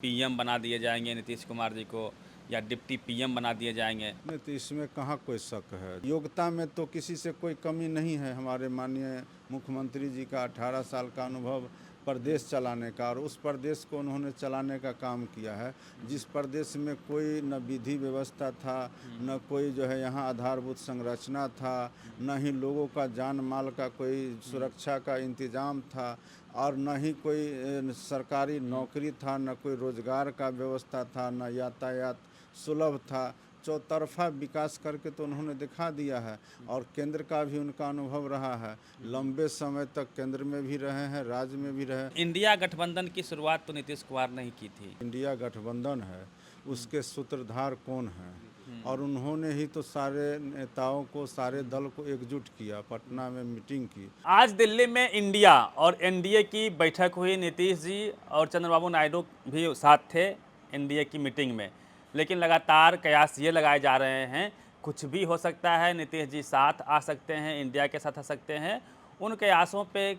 PM बना दिए जाएंगे नीतीश कुमार जी को या डिप्टी पीएम बना दिए जाएंगे। नहीं तो इसमें कहाँ कोई शक है। योग्यता में तो किसी से कोई कमी नहीं है। हमारे माननीय मुख्यमंत्री जी का 18 साल का अनुभव प्रदेश चलाने का, और उस प्रदेश को उन्होंने चलाने का काम किया है। जिस प्रदेश में कोई न विधि व्यवस्था था, न कोई जो है यहाँ आधारभूत संरचना था, न ही लोगों का जान माल का कोई सुरक्षा का इंतजाम था, और न ही कोई सरकारी नौकरी था, न कोई रोजगार का व्यवस्था था, न यातायात सुलभ था। चौतरफा विकास करके तो उन्होंने दिखा दिया है। और केंद्र का भी उनका अनुभव रहा है। लंबे समय तक केंद्र में भी रहे हैं, राज्य में भी रहे। इंडिया गठबंधन की शुरुआत तो नीतीश कुमार ने ही की थी। इंडिया गठबंधन है, उसके सूत्रधार कौन हैं? और उन्होंने ही तो सारे नेताओं को, सारे दल को एकजुट किया, पटना में मीटिंग की। आज दिल्ली में इंडिया और एनडीए की बैठक हुई। नीतीश जी और चंद्रबाबू नायडू भी साथ थे एनडीए की मीटिंग में, लेकिन लगातार कयास ये लगाए जा रहे हैं कुछ भी हो सकता है। नीतीश जी साथ आ सकते हैं, इंडिया के साथ आ सकते हैं। उन कयासों पे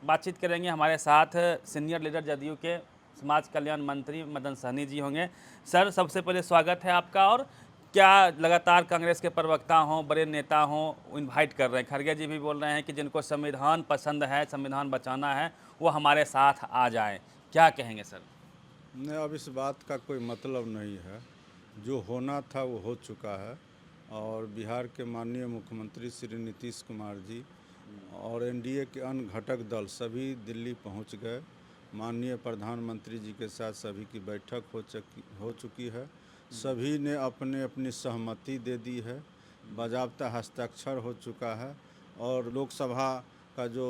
बातचीत करेंगे। हमारे साथ सीनियर लीडर जदयू के समाज कल्याण मंत्री मदन सहनी जी होंगे। सर, सबसे पहले स्वागत है आपका। और क्या लगातार कांग्रेस के प्रवक्ता हों, बड़े नेता हों, इनवाइट कर रहे हैं। खड़गे जी भी बोल रहे हैं कि जिनको संविधान पसंद है, संविधान बचाना है, वो हमारे साथ आ जाएं। क्या कहेंगे सर? नहीं, अब इस बात का कोई मतलब नहीं है। जो होना था वो हो चुका है। और बिहार के माननीय मुख्यमंत्री श्री नीतीश कुमार जी और एनडीए के अन्य घटक दल सभी दिल्ली पहुंच गए। माननीय प्रधानमंत्री जी के साथ सभी की बैठक हो चुकी है। सभी ने अपने अपनी सहमति दे दी है। बाज़ाब्ता हस्ताक्षर हो चुका है। और लोकसभा का जो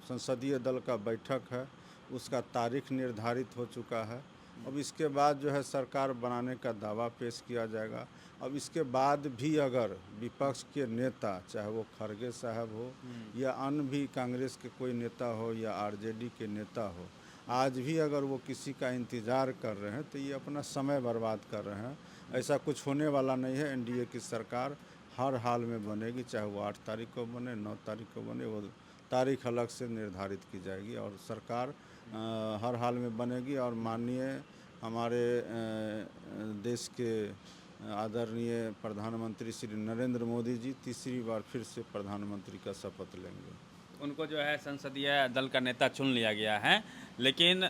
संसदीय दल का बैठक है, उसका तारीख निर्धारित हो चुका है। अब इसके बाद जो है सरकार बनाने का दावा पेश किया जाएगा। अब इसके बाद भी अगर विपक्ष के नेता, चाहे वो खड़गे साहब हो या अन्य भी कांग्रेस के कोई नेता हो या आरजेडी के नेता हो, आज भी अगर वो किसी का इंतज़ार कर रहे हैं तो ये अपना समय बर्बाद कर रहे हैं। ऐसा कुछ होने वाला नहीं है। एनडीए की सरकार हर हाल में बनेगी, चाहे वो 8 तारीख को बने, 9 तारीख को बने, वो तारीख अलग से निर्धारित की जाएगी। और सरकार हर हाल में बनेगी। और माननीय हमारे देश के आदरणीय प्रधानमंत्री श्री नरेंद्र मोदी जी तीसरी बार फिर से प्रधानमंत्री का शपथ लेंगे। उनको जो है संसदीय दल का नेता चुन लिया गया है, लेकिन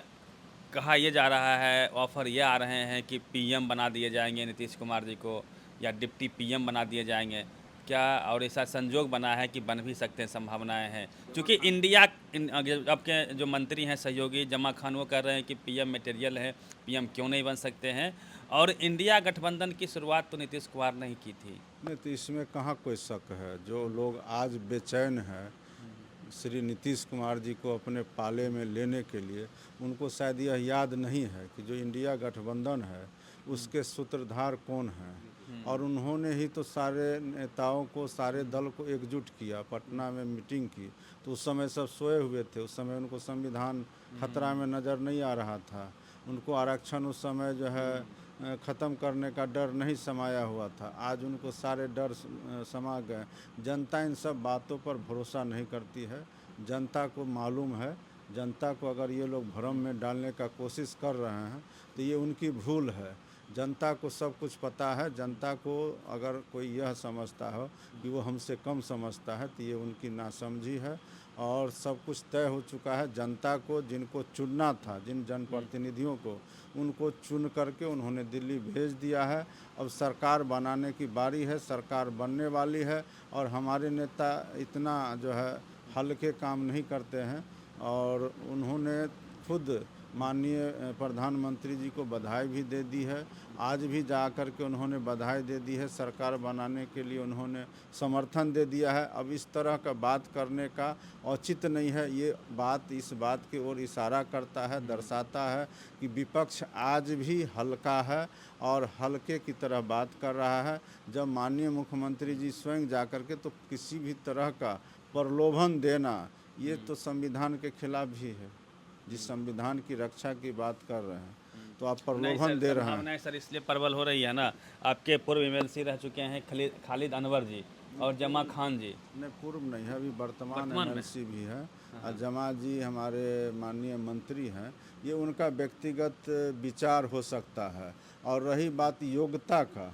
कहा यह जा रहा है, ऑफर ये आ रहे हैं कि पीएम बना दिए जाएंगे नीतीश कुमार जी को या डिप्टी पीएम बना दिए जाएंगे। क्या और ऐसा संजोग बना है कि बन भी सकते हैं, संभावनाएं हैं? क्योंकि इंडिया आपके जो मंत्री हैं सहयोगी जमा खान, वो कह रहे हैं कि पीएम मटेरियल है, पीएम क्यों नहीं बन सकते हैं। और इंडिया गठबंधन की शुरुआत तो नीतीश कुमार ने ही की थी। नहीं तो इसमें कहाँ कोई शक है। जो लोग आज बेचैन हैं श्री नीतीश कुमार जी को अपने पाले में लेने के लिए, उनको शायद यह याद नहीं है कि जो इंडिया गठबंधन है उसके सूत्रधार कौन हैं। और उन्होंने ही तो सारे नेताओं को, सारे दल को एकजुट किया, पटना में मीटिंग की। तो उस समय सब सोए हुए थे। उस समय उनको संविधान खतरा में नज़र नहीं आ रहा था। उनको आरक्षण उस समय जो है ख़त्म करने का डर नहीं समाया हुआ था। आज उनको सारे डर समा गए। जनता इन सब बातों पर भरोसा नहीं करती है। जनता को मालूम है। जनता को अगर ये लोग भ्रम में डालने का कोशिश कर रहे हैं तो ये उनकी भूल है। जनता को सब कुछ पता है। जनता को अगर कोई यह समझता हो कि वो हमसे कम समझता है तो ये उनकी नासमझी है। और सब कुछ तय हो चुका है। जनता को जिनको चुनना था, जिन जनप्रतिनिधियों को, उनको चुन करके उन्होंने दिल्ली भेज दिया है। अब सरकार बनाने की बारी है। सरकार बनने वाली है। और हमारे नेता इतना जो है हल्के काम नहीं करते हैं। और उन्होंने खुद माननीय प्रधानमंत्री जी को बधाई भी दे दी है। आज भी जा कर के उन्होंने बधाई दे दी है। सरकार बनाने के लिए उन्होंने समर्थन दे दिया है। अब इस तरह का बात करने का औचित्य नहीं है। ये बात इस बात की ओर इशारा करता है, दर्शाता है कि विपक्ष आज भी हल्का है और हल्के की तरह बात कर रहा है। जब माननीय मुख्यमंत्री जी स्वयं जा कर के तो किसी भी तरह का प्रलोभन देना, ये तो संविधान के खिलाफ भी है। जिस संविधान की रक्षा की बात कर रहे हैं तो आप नहीं प्रलोभन सर, दे रहे हैं। संभावनाएं सर इसलिए प्रबल हो रही है ना, आपके पूर्व एमएलसी रह चुके हैं खालिद अनवर जी और जमा खान जी। नहीं, पूर्व नहीं है, अभी वर्तमान वर्तमान में एमएलसी भी है। और जमा जी हमारे माननीय मंत्री हैं, ये उनका व्यक्तिगत विचार हो सकता है। और रही बात योग्यता का,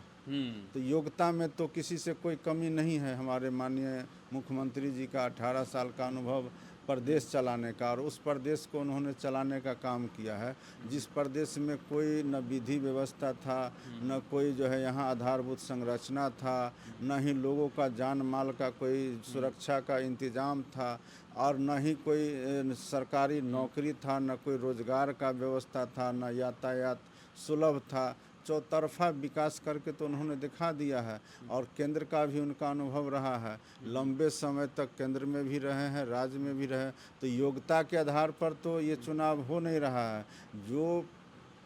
तो योग्यता में तो किसी से कोई कमी नहीं है। हमारे माननीय मुख्यमंत्री जी का 18 साल का अनुभव प्रदेश चलाने का, और उस प्रदेश को उन्होंने चलाने का काम किया है जिस प्रदेश में कोई न विधि व्यवस्था था, न कोई जो है यहाँ आधारभूत संरचना था, न ही लोगों का जान माल का कोई सुरक्षा का इंतजाम था, और न ही कोई सरकारी नौकरी था, न कोई रोजगार का व्यवस्था था, न यातायात सुलभ था। चौतरफा विकास करके तो उन्होंने दिखा दिया है। और केंद्र का भी उनका अनुभव रहा है, लंबे समय तक केंद्र में भी रहे हैं, राज्य में भी रहे। तो योग्यता के आधार पर तो ये चुनाव हो नहीं रहा है। जो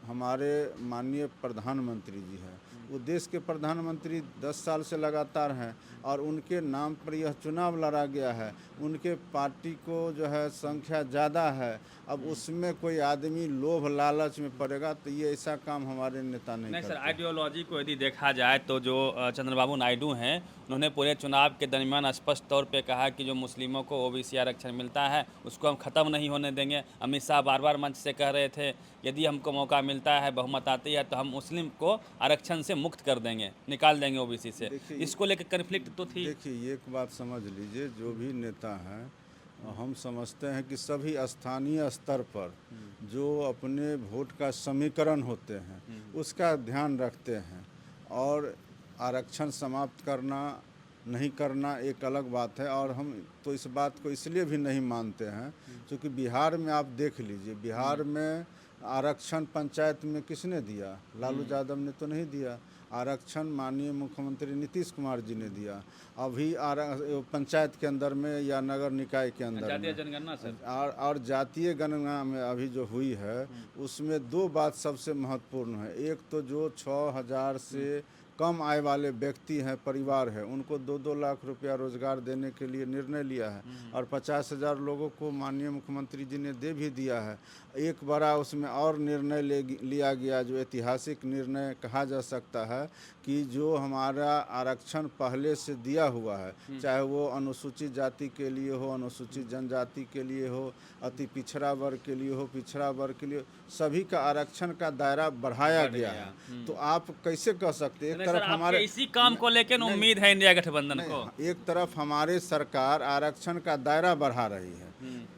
हमारे माननीय प्रधानमंत्री जी हैं, वो देश के प्रधानमंत्री 10 साल से लगातार हैं, और उनके नाम पर यह चुनाव लड़ा गया है। उनके पार्टी को जो है संख्या ज़्यादा है, अब उसमें कोई आदमी लोभ लालच में पड़ेगा तो ये ऐसा काम हमारे नेता नहीं नहीं सर, करते। आइडियोलॉजी को यदि देखा जाए तो जो चंद्रबाबू नायडू हैं, उन्होंने पूरे चुनाव के दरमियान स्पष्ट तौर पे कहा कि जो मुस्लिमों को ओबीसी आरक्षण मिलता है उसको हम ख़त्म नहीं होने देंगे। अमित शाह बार बार मंच से कह रहे थे यदि हमको मौका मिलता है, बहुमत आती है, तो हम मुस्लिम को आरक्षण से मुक्त कर देंगे, निकाल देंगे ओबीसी से। इसको लेकर कन्फ्लिक्ट तो थी। देखिए, एक बात समझ लीजिए, जो भी नेता हैं, हम समझते हैं कि सभी स्थानीय स्तर पर जो अपने वोट का समीकरण होते हैं उसका ध्यान रखते हैं। और आरक्षण समाप्त करना नहीं करना एक अलग बात है। और हम तो इस बात को इसलिए भी नहीं मानते हैं क्योंकि बिहार में आप देख लीजिए, बिहार में आरक्षण पंचायत में किसने दिया? लालू यादव ने तो नहीं दिया। आरक्षण माननीय मुख्यमंत्री नीतीश कुमार जी ने दिया। अभी पंचायत के अंदर में या नगर निकाय के अंदर जातीय में जनगणना सर, और जातीय गणना में अभी जो हुई है उसमें दो बात सबसे महत्वपूर्ण है। एक तो जो 6,000 से कम आय वाले व्यक्ति हैं, परिवार है, उनको 2-2 लाख रुपया रोजगार देने के लिए निर्णय लिया है। और 50,000 लोगों को माननीय मुख्यमंत्री जी ने दे भी दिया है। एक बड़ा उसमें और निर्णय लिया गया, जो ऐतिहासिक निर्णय कहा जा सकता है, कि जो हमारा आरक्षण पहले से दिया हुआ है, चाहे वो अनुसूचित जाति के लिए हो, अनुसूचित जनजाति के लिए हो, अति पिछड़ा वर्ग के लिए हो, पिछड़ा वर्ग के लिए, सभी का आरक्षण का दायरा बढ़ाया गया है। तो आप कैसे कह सकते हैं? एक तरफ हमारे इसी काम को लेकर उम्मीद है इंडिया गठबंधन को। एक तरफ हमारे सरकार आरक्षण का दायरा बढ़ा रही है,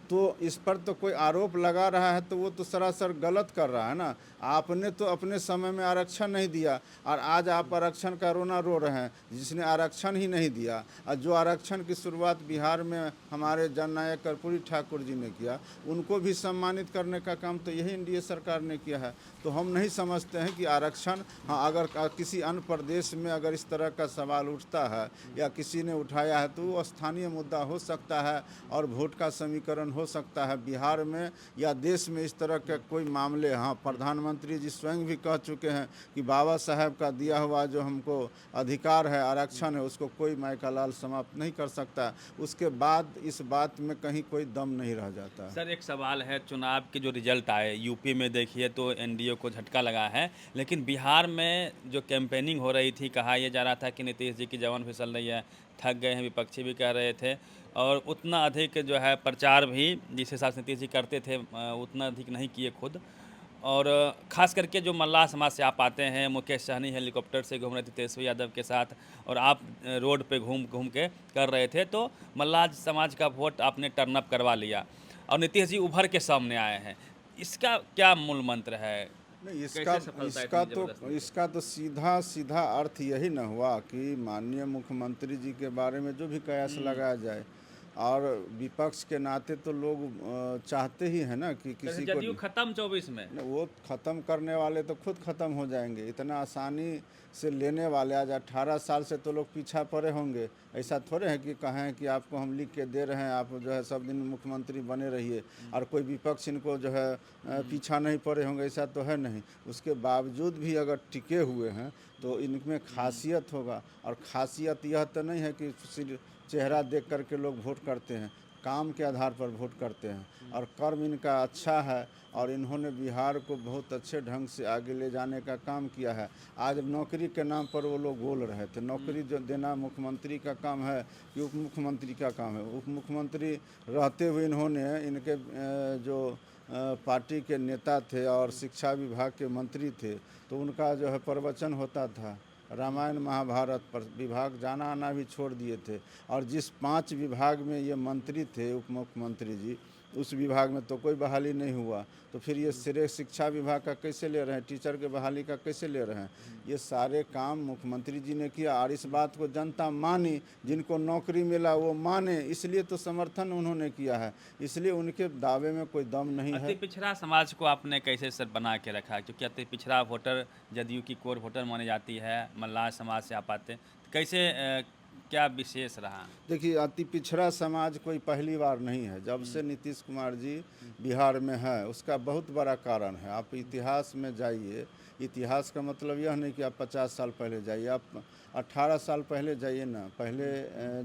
तो इस पर तो कोई आरोप लगा रहा है तो वो तो सरासर गलत कर रहा है ना। आपने तो अपने समय में आरक्षण नहीं दिया, और आज आप आरक्षण का रोना रो रहे हैं जिसने आरक्षण ही नहीं दिया। और जो आरक्षण की शुरुआत बिहार में हमारे जननायक कर्पूरी ठाकुर जी ने किया, उनको भी सम्मानित करने का काम तो यही एनडीए सरकार ने किया है। तो हम नहीं समझते हैं कि आरक्षण, हाँ, अगर किसी अन्य प्रदेश में अगर इस तरह का सवाल उठता है या किसी ने उठाया है तो वो स्थानीय मुद्दा हो सकता है और वोट का समीकरण हो सकता है। बिहार में या देश में इस तरह के कोई मामले, हाँ, प्रधानमंत्री जी स्वयं भी कह चुके हैं कि बाबा साहब का दिया हुआ जो हमको अधिकार है, आरक्षण है, उसको कोई मायका लाल समाप्त नहीं कर सकता। उसके बाद इस बात में कहीं कोई दम नहीं रह जाता। सर, एक सवाल है, चुनाव के जो रिजल्ट आए यूपी में देखिए तो एनडीए को झटका लगा है, लेकिन बिहार में जो कैंपेनिंग हो रही थी, कहा यह जा रहा था कि नीतीश जी की जवान फिसल रही है, थक गए हैं, विपक्षी भी कह रहे थे। और उतना अधिक जो है प्रचार भी जिस हिसाब से नीतीश जी करते थे उतना अधिक नहीं किए खुद। और ख़ास करके जो मल्लाह समाज से आप आते हैं, मुकेश सहनी हेलीकॉप्टर से घूम रहे थे तेजस्वी यादव के साथ, और आप रोड पे घूम घूम के कर रहे थे, तो मल्लाह समाज का वोट आपने टर्न अप करवा लिया और नीतीश जी उभर के सामने आए हैं। इसका क्या मूल मंत्र है? नहीं, कैसे इसका तो सीधा सीधा अर्थ यही न हुआ कि माननीय मुख्यमंत्री जी के बारे में जो भी कयास लगाया जाए, और विपक्ष के नाते तो लोग चाहते ही है ना कि किसी को जदयू खत्म 24 में, वो ख़त्म करने वाले तो खुद ख़त्म हो जाएंगे। इतना आसानी से लेने वाले, आज 18 साल से तो लोग पीछा पड़े होंगे। ऐसा थोड़े है कि कहें कि आपको हम लिख के दे रहे हैं, आप जो है सब दिन मुख्यमंत्री बने रहिए, और कोई विपक्ष इनको जो है पीछा नहीं पड़े होंगे, ऐसा तो है नहीं। उसके बावजूद भी अगर टिके हुए हैं तो इनमें खासियत होगा। और खासियत यह तो नहीं है कि सिर्फ चेहरा देख करके लोग वोट करते हैं, काम के आधार पर वोट करते हैं और कर्म इनका अच्छा है और इन्होंने बिहार को बहुत अच्छे ढंग से आगे ले जाने का काम किया है। आज नौकरी के नाम पर वो लोग बोल रहे थे, नौकरी जो देना मुख्यमंत्री का काम है कि उप मुख्यमंत्री का काम है। उप मुख्यमंत्री रहते हुए इन्होंने इनके जो पार्टी के नेता थे और शिक्षा विभाग के मंत्री थे, तो उनका जो है प्रवचन होता था, रामायण महाभारत पर विभाग जाना आना भी छोड़ दिए थे। और जिस 5 विभाग में ये मंत्री थे उप मुख्यमंत्री जी, उस विभाग में तो कोई बहाली नहीं हुआ, तो फिर ये श्रेय शिक्षा विभाग का कैसे ले रहे हैं, टीचर के बहाली का कैसे ले रहे हैं? ये सारे काम मुख्यमंत्री जी ने किया और इस बात को जनता मानी, जिनको नौकरी मिला वो माने, इसलिए तो समर्थन उन्होंने किया है, इसलिए उनके दावे में कोई दम नहीं है। अति पिछड़ा समाज को आपने कैसे सर बना के रखा है? क्योंकि अति पिछड़ा वोटर जदयू की कोर वोटर मानी जाती है, मल्लाह समाज से आप आते हैं, तो कैसे क्या विशेष रहा? देखिए, अति पिछड़ा समाज कोई पहली बार नहीं है। जब से नीतीश कुमार जी बिहार में है, उसका बहुत बड़ा कारण है। आप इतिहास में जाइए, इतिहास का मतलब यह नहीं कि आप 50 साल पहले जाइए, आप 18 साल पहले जाइए ना। पहले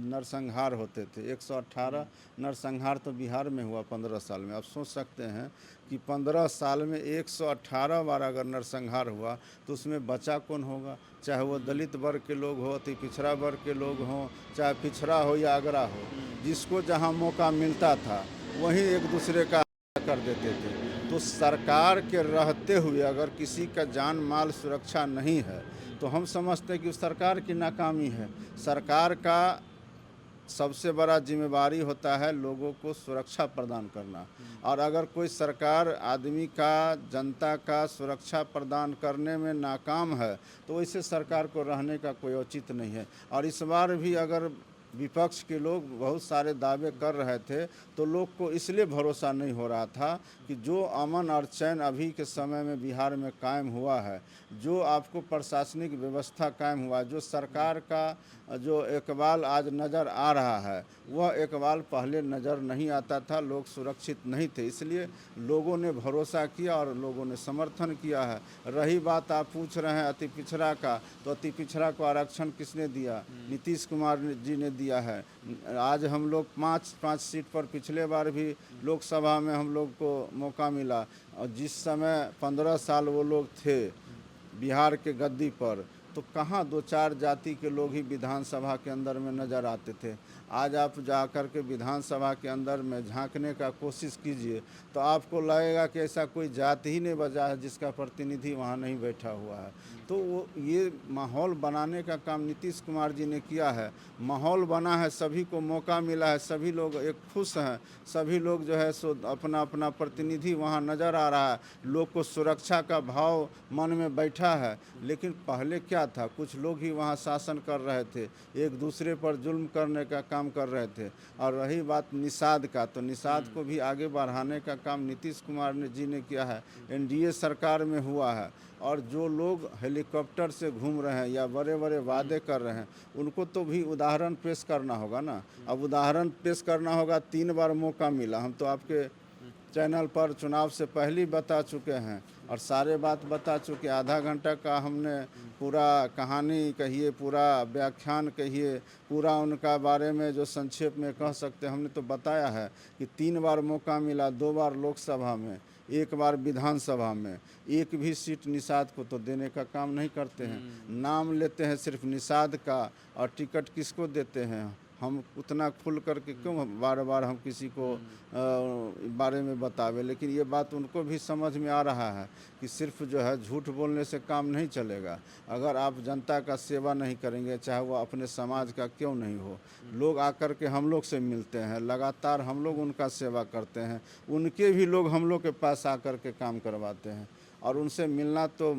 नरसंहार होते थे, 118 नरसंहार तो बिहार में हुआ 15 साल में। आप सोच सकते हैं कि 15 साल में 118 बार अगर नरसंहार हुआ तो उसमें बचा कौन होगा? चाहे वो दलित वर्ग के लोग हो, अति पिछड़ा वर्ग के लोग हों, चाहे पिछड़ा हो या अगड़ा हो, जिसको जहां मौका मिलता था वहीं एक दूसरे का कर देते थे। तो सरकार के रहते हुए अगर किसी का जान माल सुरक्षा नहीं है तो हम समझते हैं कि उस सरकार की नाकामी है। सरकार का सबसे बड़ा जिम्मेवारी होता है लोगों को सुरक्षा प्रदान करना, और अगर कोई सरकार आदमी का, जनता का सुरक्षा प्रदान करने में नाकाम है तो वैसे सरकार को रहने का कोई औचित्य नहीं है। और इस बार भी अगर विपक्ष के लोग बहुत सारे दावे कर रहे थे तो लोग को इसलिए भरोसा नहीं हो रहा था कि जो अमन और चैन अभी के समय में बिहार में कायम हुआ है, जो आपको प्रशासनिक व्यवस्था कायम हुआ, जो सरकार का जो इकबाल आज नज़र आ रहा है वह इकबाल पहले नज़र नहीं आता था। लोग सुरक्षित नहीं थे, इसलिए लोगों ने भरोसा किया और लोगों ने समर्थन किया है। रही बात आप पूछ रहे हैं अति पिछड़ा का, तो अति पिछड़ा को आरक्षण किसने दिया? नीतीश कुमार जी ने दिया है। आज हम लोग 5 सीट पर पिछले बार भी लोकसभा में हम लोग को मौका मिला, और जिस समय 15 साल वो लोग थे बिहार के गद्दी पर, तो कहाँ 2-4 जाति के लोग ही विधानसभा के अंदर में नज़र आते थे। आज आप जाकर के विधानसभा के अंदर में झांकने का कोशिश कीजिए तो आपको लगेगा कि ऐसा कोई जाति ही नहीं बचा है जिसका प्रतिनिधि वहाँ नहीं बैठा हुआ है। तो वो ये माहौल बनाने का काम नीतीश कुमार जी ने किया है। माहौल बना है, सभी को मौका मिला है, सभी लोग एक खुश हैं, सभी लोग जो है सो अपना अपना प्रतिनिधि वहाँ नज़र आ रहा है, लोग को सुरक्षा का भाव मन में बैठा है। लेकिन पहले क्या था, कुछ लोग ही वहाँ शासन कर रहे थे, एक दूसरे पर जुल्म करने का काम कर रहे थे। और रही बात निषाद का, तो निषाद को भी आगे बढ़ाने का काम नीतीश कुमार जी ने किया है, एनडीए सरकार में हुआ है। और जो लोग हेलीकॉप्टर से घूम रहे हैं या बड़े बड़े वादे कर रहे हैं, उनको तो भी उदाहरण पेश करना होगा ना। अब उदाहरण पेश करना होगा, 3 बार मौका मिला। हम तो आपके चैनल पर चुनाव से पहले बता चुके हैं और सारे बात बता चुके। आधा घंटा का हमने पूरा कहानी कहिए, पूरा व्याख्यान कहिए, पूरा उनका बारे में जो संक्षेप में कह सकते हैं हमने तो बताया है कि 3 बार मौका मिला, 2 बार लोकसभा में, 1 बार विधानसभा में। एक भी सीट निषाद को तो देने का काम नहीं करते हैं, नाम लेते हैं सिर्फ निषाद का, और टिकट किसको देते हैं? हम उतना खुल करके क्यों बार बार हम किसी को बारे में बतावे। लेकिन ये बात उनको भी समझ में आ रहा है कि सिर्फ जो है झूठ बोलने से काम नहीं चलेगा। अगर आप जनता का सेवा नहीं करेंगे, चाहे वो अपने समाज का क्यों नहीं हो, लोग आकर के हम लोग से मिलते हैं, लगातार हम लोग उनका सेवा करते हैं, उनके भी लोग हम लोग के पास आकर के काम करवाते हैं, और उनसे मिलना तो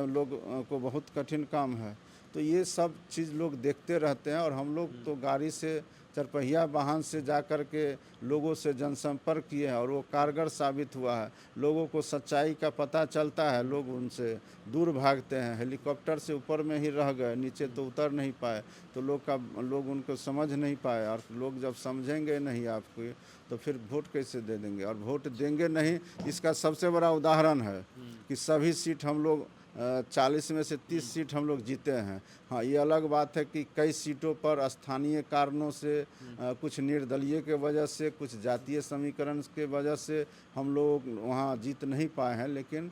लोग को बहुत कठिन काम है। तो ये सब चीज़ लोग देखते रहते हैं, और हम लोग तो गाड़ी से, चरपहिया वाहन से जा कर के लोगों से जनसंपर्क किए हैं और वो कारगर साबित हुआ है। लोगों को सच्चाई का पता चलता है, लोग उनसे दूर भागते हैं। हेलीकॉप्टर से ऊपर में ही रह गए, नीचे तो उतर नहीं पाए, तो लोग उनको समझ नहीं पाए। और लोग जब समझेंगे नहीं आपको, तो फिर वोट कैसे दे देंगे? और वोट देंगे नहीं, इसका सबसे बड़ा उदाहरण है कि सभी सीट हम लोग 40 में से 30 सीट हम लोग जीते हैं। हाँ, ये अलग बात है कि कई सीटों पर स्थानीय कारणों से कुछ निर्दलीय के वजह से, कुछ जातीय समीकरण के वजह से हम लोग वहाँ जीत नहीं पाए हैं, लेकिन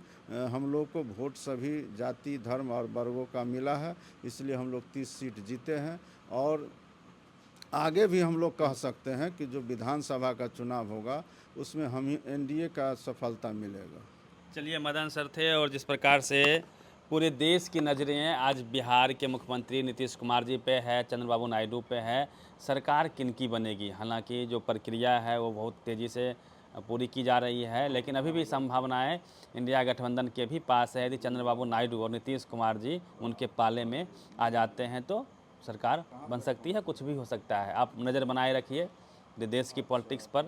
हम लोग को वोट सभी जाति, धर्म और वर्गों का मिला है, इसलिए हम लोग 30 सीट जीते हैं। और आगे भी हम लोग कह सकते हैं कि जो विधानसभा का चुनाव होगा उसमें हम एनडीए का सफलता मिलेगा। चलिए, मदन सर थे, और जिस प्रकार से पूरे देश की नज़रें आज बिहार के मुख्यमंत्री नीतीश कुमार जी पे है, चंद्रबाबू नायडू पे है, सरकार किनकी बनेगी। हालांकि जो प्रक्रिया है वो बहुत तेज़ी से पूरी की जा रही है, लेकिन अभी भी संभावनाएं इंडिया गठबंधन के भी पास है। यदि चंद्रबाबू नायडू और नीतीश कुमार जी उनके पाले में आ जाते हैं तो सरकार बन सकती है, कुछ भी हो सकता है। आप नज़र बनाए रखिए देश की पॉलिटिक्स पर।